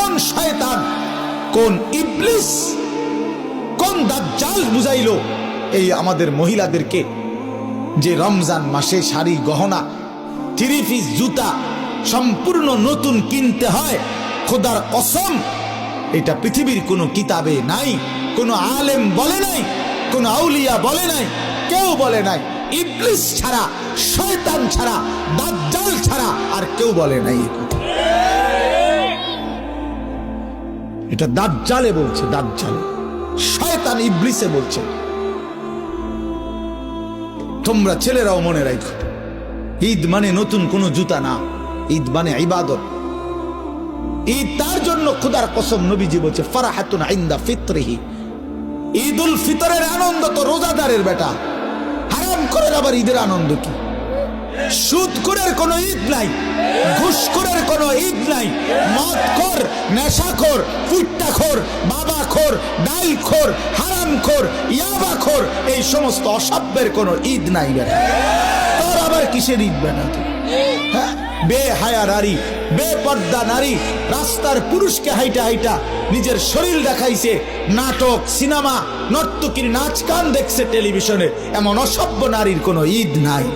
কোন শয়তান, কোন ইবলিস, কোন দাজ্জাল বুঝাইলো এই আমাদের মহিলাদেরকে যে রমজান মাসে শাড়ি গহনা 3 পিস জুতা সম্পূর্ণ নতুন কিনতে হয়? খোদার কসম, এটা পৃথিবীর কোনো কিতাবে নাই, কোনো আলেম বলে নাই, কোনো আউলিয়া বলে নাই, কেউ বলে নাই। ইবলিস ছাড়া, শয়তান ছাড়া, দাজ্জাল ছাড়া আর কেউ বলে নাই। এটা দাজ্জালে বলছে, দাজ্জাল, শয়তান ইবলিসে বলছে। তোমরা ছেলেরাও মনে রাখো, ঈদ মানে নতুন কোনো জুতা না, ঈদ মানে ইবাদত। ঈদ তার জন্য খোদার কসম নবীজি বলছে ফারাহাতুন ইনদা ফিতরিহি, ঈদুল ফিতরের আনন্দ তো রোজাদারের বেটা। হারাম করে আবার ঈদের আনন্দ কি? সুদখোরের কোনো ঈদ নাই, ঘুষখোরের কোনো ঈদ নাই, মদখোর, নেশাখোর, ফুট্টাখোর, বাবাখোর, ডালখোর, হারামখোর, ইয়াবাখোর, এই সমস্ত অসভ্যের কোনো ঈদ নাই বেটা। তোর আবার কিসের ঈদ বেটা? হ্যাঁ, বেহায়া নারী, বেপর্দা নারী রাস্তার পুরুষকে হাইটা হাইটা নিজের শরীর দেখাইছে, নাটক, সিনেমা, নর্তকীর নাচ গান দেখছে টেলিভিশনে, এমন অসভ্য নারীর কোনো ঈদ নাই।